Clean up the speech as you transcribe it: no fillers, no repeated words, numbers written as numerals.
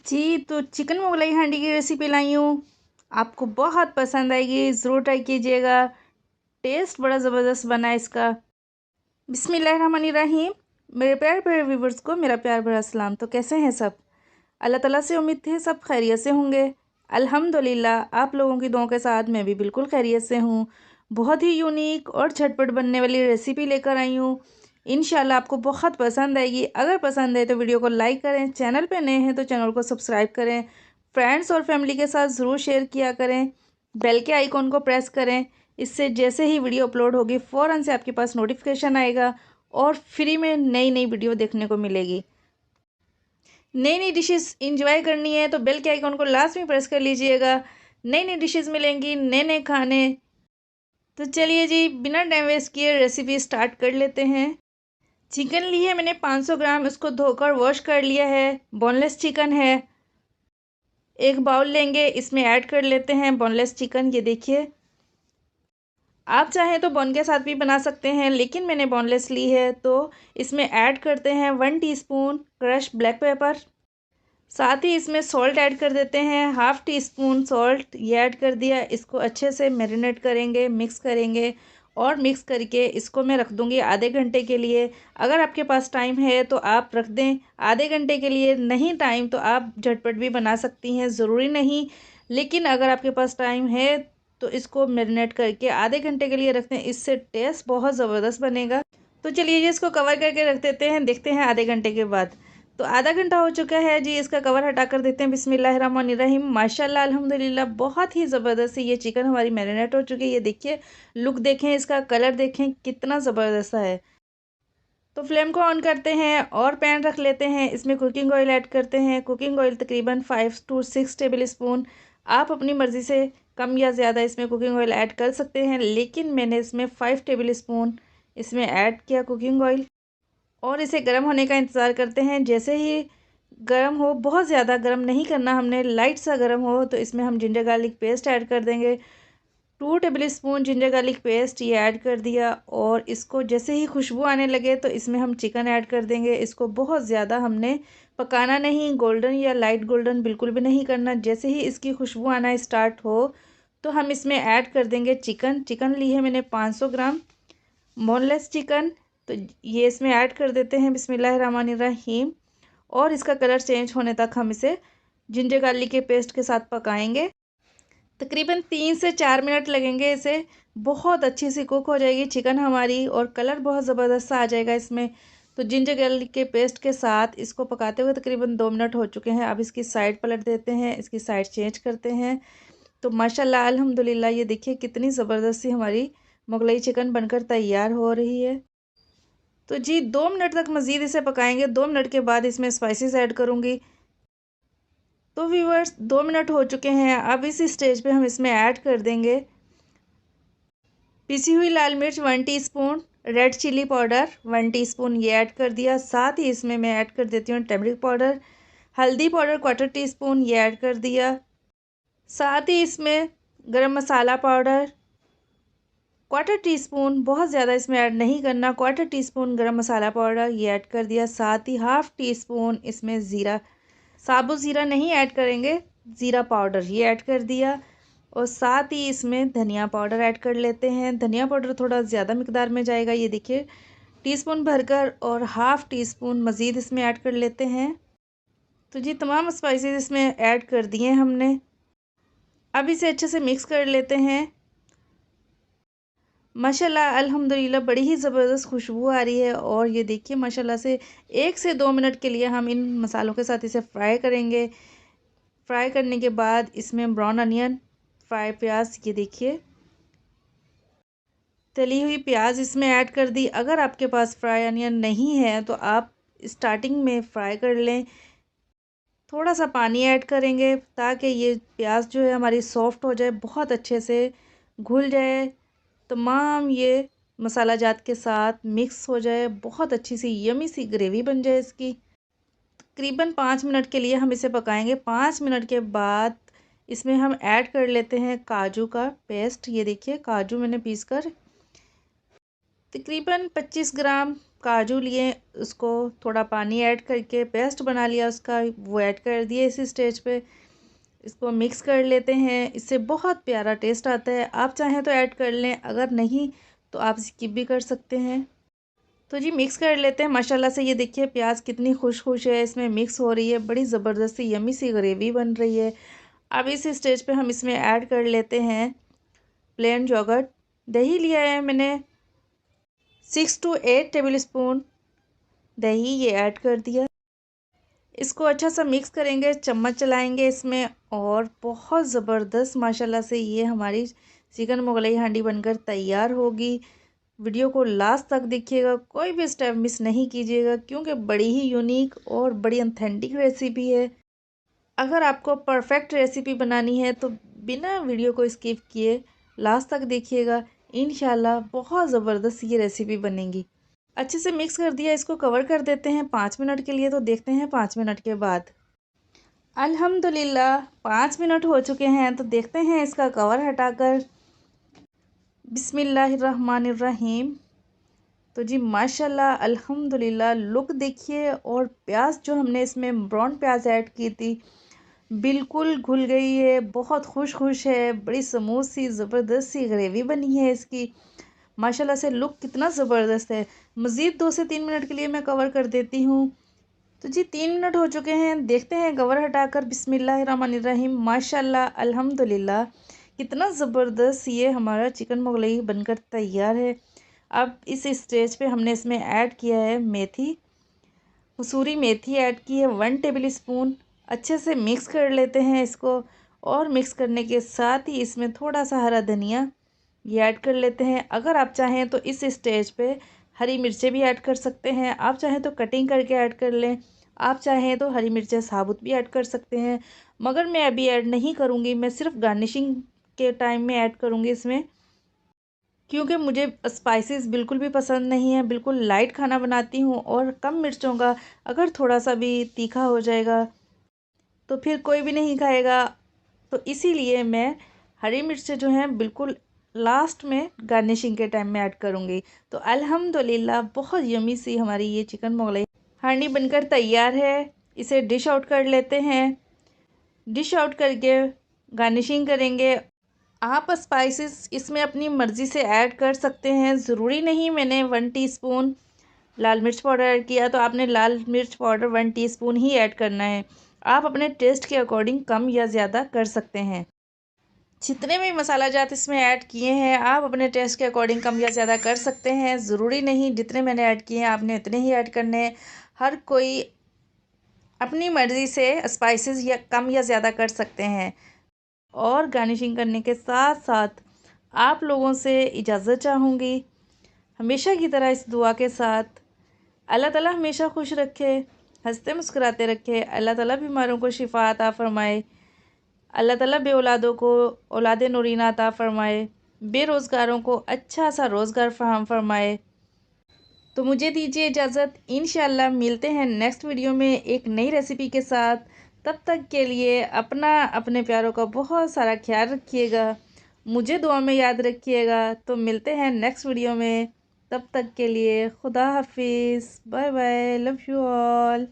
जी, तो चिकन मुगलई हांडी की रेसिपी लाई हूँ। आपको बहुत पसंद आएगी, ज़रूर ट्राई कीजिएगा। टेस्ट बड़ा ज़बरदस्त बना है इसका। बिस्मिल्लाहिर्रहमानिर्रहीम। मेरे प्यारे प्यारे व्यूवर्स को मेरा प्यार भरा सलाम। तो कैसे हैं सब? अल्लाह ताला से उम्मीद है सब खैरियत से होंगे। अल्हम्दुलिल्लाह आप लोगों की दुआओं के साथ मैं भी बिल्कुल खैरियत से हूँ। बहुत ही यूनिक और झटपट बनने वाली रेसिपी लेकर आई हूँ। इंशाल्लाह आपको बहुत पसंद आएगी। अगर पसंद है तो वीडियो को लाइक करें, चैनल पे नए हैं तो चैनल को सब्सक्राइब करें, फ्रेंड्स और फैमिली के साथ ज़रूर शेयर किया करें, बेल के आइकॉन को प्रेस करें। इससे जैसे ही वीडियो अपलोड होगी फ़ौरन से आपके पास नोटिफिकेशन आएगा और फ्री में नई नई वीडियो देखने को मिलेगी। नई नई डिशेस इंजॉय करनी है तो बेल के आइकॉन को लास्ट में प्रेस कर लीजिएगा। नई नई डिशेस मिलेंगी, नए नए खाने। तो चलिए जी, बिना टाइम वेस्ट किए रेसिपी स्टार्ट कर लेते हैं। चिकन ली है मैंने 500 ग्राम, इसको धोकर वॉश कर लिया है। बोनलेस चिकन है। एक बाउल लेंगे, इसमें ऐड कर लेते हैं बोनलेस चिकन। ये देखिए, आप चाहें तो बोन के साथ भी बना सकते हैं, लेकिन मैंने बोनलेस ली है। तो इसमें ऐड करते हैं 1 टीस्पून क्रश ब्लैक पेपर। साथ ही इसमें सॉल्ट ऐड कर देते हैं, हाफ़ टी स्पून सॉल्ट ये ऐड कर दिया। इसको अच्छे से मैरिनेट करेंगे, मिक्स करेंगे और मिक्स करके इसको मैं रख दूँगी आधे घंटे के लिए। अगर आपके पास टाइम है तो आप रख दें आधे घंटे के लिए, नहीं टाइम तो आप झटपट भी बना सकती हैं, ज़रूरी नहीं। लेकिन अगर आपके पास टाइम है तो इसको मैरिनेट करके आधे घंटे के लिए रख दें, इससे टेस्ट बहुत ज़बरदस्त बनेगा। तो चलिए जी, इसको कवर करके रख देते हैं, देखते हैं आधे घंटे के बाद। तो आधा घंटा हो चुका है जी, इसका कवर हटा कर देते हैं। बिस्मिल्लाहिर्रहमानिर्रहीम। माशाल्लाह अल्हम्दुलिल्लाह बहुत ही ज़बरदस्त है ये चिकन हमारी मैरिनेट हो चुकी है। ये देखिए, लुक देखें, इसका कलर देखें कितना ज़बरदस्त है। तो फ्लेम को ऑन करते हैं और पैन रख लेते हैं। इसमें कुकिंग ऑयल ऐड करते हैं। कुकिंग ऑयल तकरीबन 5 to 6 टेबल स्पून। आप अपनी मर्ज़ी से कम या ज़्यादा इसमें कुकिंग ऑयल ऐड कर सकते हैं, लेकिन मैंने इसमें 5 टेबल स्पून इसमें ऐड किया कुकिंग ऑयल। और इसे गर्म होने का इंतज़ार करते हैं। जैसे ही गर्म हो, बहुत ज़्यादा गर्म नहीं करना हमने, लाइट सा गर्म हो, तो इसमें हम जिंजर गार्लिक पेस्ट ऐड कर देंगे। 2 table spoon ginger garlic paste ये ऐड कर दिया। और इसको जैसे ही खुशबू आने लगे तो इसमें हम चिकन ऐड कर देंगे। इसको बहुत ज़्यादा हमने पकाना नहीं, गोल्डन या लाइट गोल्डन बिल्कुल भी नहीं करना। जैसे ही इसकी खुशबू आना स्टार्ट हो तो हम इसमें ऐड कर देंगे चिकन। चिकन ली है मैंने 500 ग्राम बोनलेस चिकन। तो ये इसमें ऐड कर देते हैं बिस्मिल्लाहिर्रहमानिर्रहीम। और इसका कलर चेंज होने तक हम इसे जिंजर गार्लिक के पेस्ट के साथ पकाएंगे। तकरीबन 3 से 4 मिनट लगेंगे इसे। बहुत अच्छी सी कुक हो जाएगी चिकन हमारी और कलर बहुत ज़बरदस्त सा आ जाएगा इसमें। तो जिंजर गार्लिक के पेस्ट के साथ इसको पकाते हुए तकरीबन 2 मिनट हो चुके हैं। अब इसकी साइड पलट देते हैं, इसकी साइड चेंज करते हैं। तो माशाल्लाह अल्हम्दुलिल्लाह ये देखिए कितनी ज़बरदस्त सी हमारी मुगलई चिकन बनकर तैयार हो रही है। तो जी 2 मिनट तक मज़ीद इसे पकाएंगे। 2 मिनट के बाद इसमें स्पाइसेस ऐड करूँगी। तो व्यूअर्स 2 मिनट हो चुके हैं। अब इस स्टेज पे हम इसमें ऐड कर देंगे पिसी हुई लाल मिर्च 1 teaspoon, red chilli powder 1 teaspoon ये ऐड कर दिया। साथ ही इसमें मैं ऐड कर देती हूँ टर्मरिक पाउडर, हल्दी पाउडर 1/4 टीस्पून ये ऐड कर दिया। साथ ही इसमें गरम मसाला पाउडर 1/4 टीस्पून, बहुत ज़्यादा इसमें ऐड नहीं करना, 1/4 टीस्पून गरम मसाला पाउडर ये ऐड कर दिया। साथ ही हाफ़ टी स्पून इसमें ज़ीरा, साबुत ज़ीरा नहीं ऐड करेंगे, ज़ीरा पाउडर ये ऐड कर दिया। और साथ ही इसमें धनिया पाउडर ऐड कर लेते हैं। धनिया पाउडर थोड़ा ज़्यादा मिकदार में जाएगा, ये देखिए टीस्पून भरकर। और हाफ़ टी स्पून मज़ीद इसमें ऐड कर लेते हैं। तो जी तमाम स्पाइसेस इसमें ऐड कर दिए हमने। अब इसे अच्छे से मिक्स कर लेते हैं। माशाल्लाह अल्हम्दुलिल्लाह बड़ी ही ज़बरदस्त खुशबू आ रही है। और ये देखिए माशाल्लाह से 1 से 2 मिनट के लिए हम इन मसालों के साथ इसे फ्राई करेंगे। फ्राई करने के बाद इसमें ब्राउन अनियन, फ्राई प्याज, ये देखिए तली हुई प्याज इसमें ऐड कर दी। अगर आपके पास फ्राई अनियन नहीं है तो आप स्टार्टिंग में फ्राई कर लें। थोड़ा सा पानी ऐड करेंगे ताकि ये प्याज जो है हमारी सॉफ्ट हो जाए, बहुत अच्छे से घुल जाए, तमाम ये मसाला जात के साथ मिक्स हो जाए, बहुत अच्छी सी यमी सी ग्रेवी बन जाए इसकी। तकरीबन 5 मिनट के लिए हम इसे पकाएंगे। 5 मिनट के बाद इसमें हम ऐड कर लेते हैं काजू का पेस्ट। ये देखिए काजू मैंने पीस कर तकरीबन 25 ग्राम काजू लिए, उसको थोड़ा पानी ऐड करके पेस्ट बना लिया उसका, वो ऐड कर दिए इसी स्टेज पे। इसको मिक्स कर लेते हैं, इससे बहुत प्यारा टेस्ट आता है। आप चाहें तो ऐड कर लें, अगर नहीं तो आप स्किप भी कर सकते हैं। तो जी मिक्स कर लेते हैं माशाल्लाह से। ये देखिए प्याज कितनी खुश है, इसमें मिक्स हो रही है, बड़ी ज़बरदस्त सी यमी सी ग्रेवी बन रही है। अब इस स्टेज पे हम इसमें ऐड कर लेते हैं प्लेन योगर्ट। दही लिया है मैंने 6 to 8 टेबल स्पून दही, ये ऐड कर दिया। इसको अच्छा सा मिक्स करेंगे, चम्मच चलाएंगे इसमें, और बहुत ज़बरदस्त माशाल्लाह से ये हमारी चिकन मुगलई हांडी बनकर तैयार होगी। वीडियो को लास्ट तक देखिएगा, कोई भी स्टेप मिस नहीं कीजिएगा, क्योंकि बड़ी ही यूनिक और बड़ी ऑथेंटिक रेसिपी है। अगर आपको परफेक्ट रेसिपी बनानी है तो बिना वीडियो को स्किप किए लास्ट तक देखिएगा, इंशाल्लाह बहुत ज़बरदस्त ये रेसिपी बनेगी। अच्छे से मिक्स कर दिया, इसको कवर कर देते हैं 5 मिनट के लिए। तो देखते हैं 5 मिनट के बाद। अल्हम्दुलिल्लाह 5 मिनट हो चुके हैं, तो देखते हैं इसका कवर हटाकर। बिस्मिल्लाहिर्रहमानिर्रहीम। तो जी माशाल्लाह अल्हम्दुलिल्लाह लुक देखिए, और प्याज जो हमने इसमें ब्राउन प्याज ऐड की थी बिल्कुल घुल गई है, बहुत खुश है, बड़ी स्मूथ सी ज़बरदस्त सी ग्रेवी बनी है इसकी। माशाल्लाह से लुक कितना ज़बरदस्त है। मज़ीद 2 से 3 मिनट के लिए मैं कवर कर देती हूँ। तो जी 3 मिनट हो चुके हैं, देखते हैं कवर हटाकर। बिस्मिल्लाहिर्रहमानिर्रहीम। माशाल्लाह अल्हम्दुलिल्लाह कितना ज़बरदस्त ये हमारा चिकन मुगलई बनकर तैयार है। अब इस स्टेज पे हमने इसमें ऐड किया है मेथी, कसूरी मेथी ऐड की है 1 टेबल स्पून। अच्छे से मिक्स कर लेते हैं इसको, और मिक्स करने के साथ ही इसमें थोड़ा सा हरा धनिया ये ऐड कर लेते हैं। अगर आप चाहें तो इस स्टेज पे हरी मिर्चें भी ऐड कर सकते हैं, आप चाहें तो कटिंग करके ऐड कर लें, आप चाहें तो हरी मिर्चें साबुत भी ऐड कर सकते हैं, मगर मैं अभी ऐड नहीं करूँगी, मैं सिर्फ गार्निशिंग के टाइम में ऐड करूँगी इसमें, क्योंकि मुझे स्पाइसेस बिल्कुल भी पसंद नहीं है। बिल्कुल लाइट खाना बनाती हूँ, और कम मिर्चों का अगर थोड़ा सा भी तीखा हो जाएगा तो फिर कोई भी नहीं खाएगा। तो इसीलिए मैं हरी मिर्चें जो हैं बिल्कुल लास्ट में गार्निशिंग के टाइम में ऐड करूँगी। तो अल्हम्दुलिल्लाह बहुत यमी सी हमारी ये चिकन मुगलई हांडी बनकर तैयार है। इसे डिश आउट कर लेते हैं। डिश आउट करके गार्निशिंग करेंगे। आप स्पाइसेस इसमें अपनी मर्ज़ी से ऐड कर सकते हैं, ज़रूरी नहीं मैंने 1 टीस्पून लाल मिर्च पाउडर ऐड किया तो आपने लाल मिर्च पाउडर 1 टीस्पून ही ऐड करना है। आप अपने टेस्ट के अकॉर्डिंग कम या ज़्यादा कर सकते हैं। जितने भी मसाला जात इसमें ऐड किए हैं आप अपने टेस्ट के अकॉर्डिंग कम या ज़्यादा कर सकते हैं, ज़रूरी नहीं जितने मैंने ऐड किए हैं आपने उतने ही ऐड करने हैं। हर कोई अपनी मर्ज़ी से स्पाइसेस या कम या ज़्यादा कर सकते हैं। और गार्निशिंग करने के साथ साथ आप लोगों से इजाज़त चाहूँगी, हमेशा की तरह इस दुआ के साथ, अल्लाह ताला हमेशा खुश रखे, हंसते मुस्कुराते रखे। अल्लाह ताला बीमारों को शिफा अता फ़रमाए। अल्लाह ताला बेऔलादों को औलाद नूरीना अता फ़रमाए। बेरोज़गारों को अच्छा सा रोज़गार फ़राहम फ़रमाए। तो मुझे दीजिए इजाज़त, इंशाअल्लाह मिलते हैं नेक्स्ट वीडियो में एक नई रेसिपी के साथ। तब तक के लिए अपना अपने प्यारों का बहुत सारा ख्याल रखिएगा, मुझे दुआ में याद रखिएगा। तो मिलते हैं नेक्स्ट वीडियो में, तब तक के लिए खुदा हाफिज़, bye bye, love you all.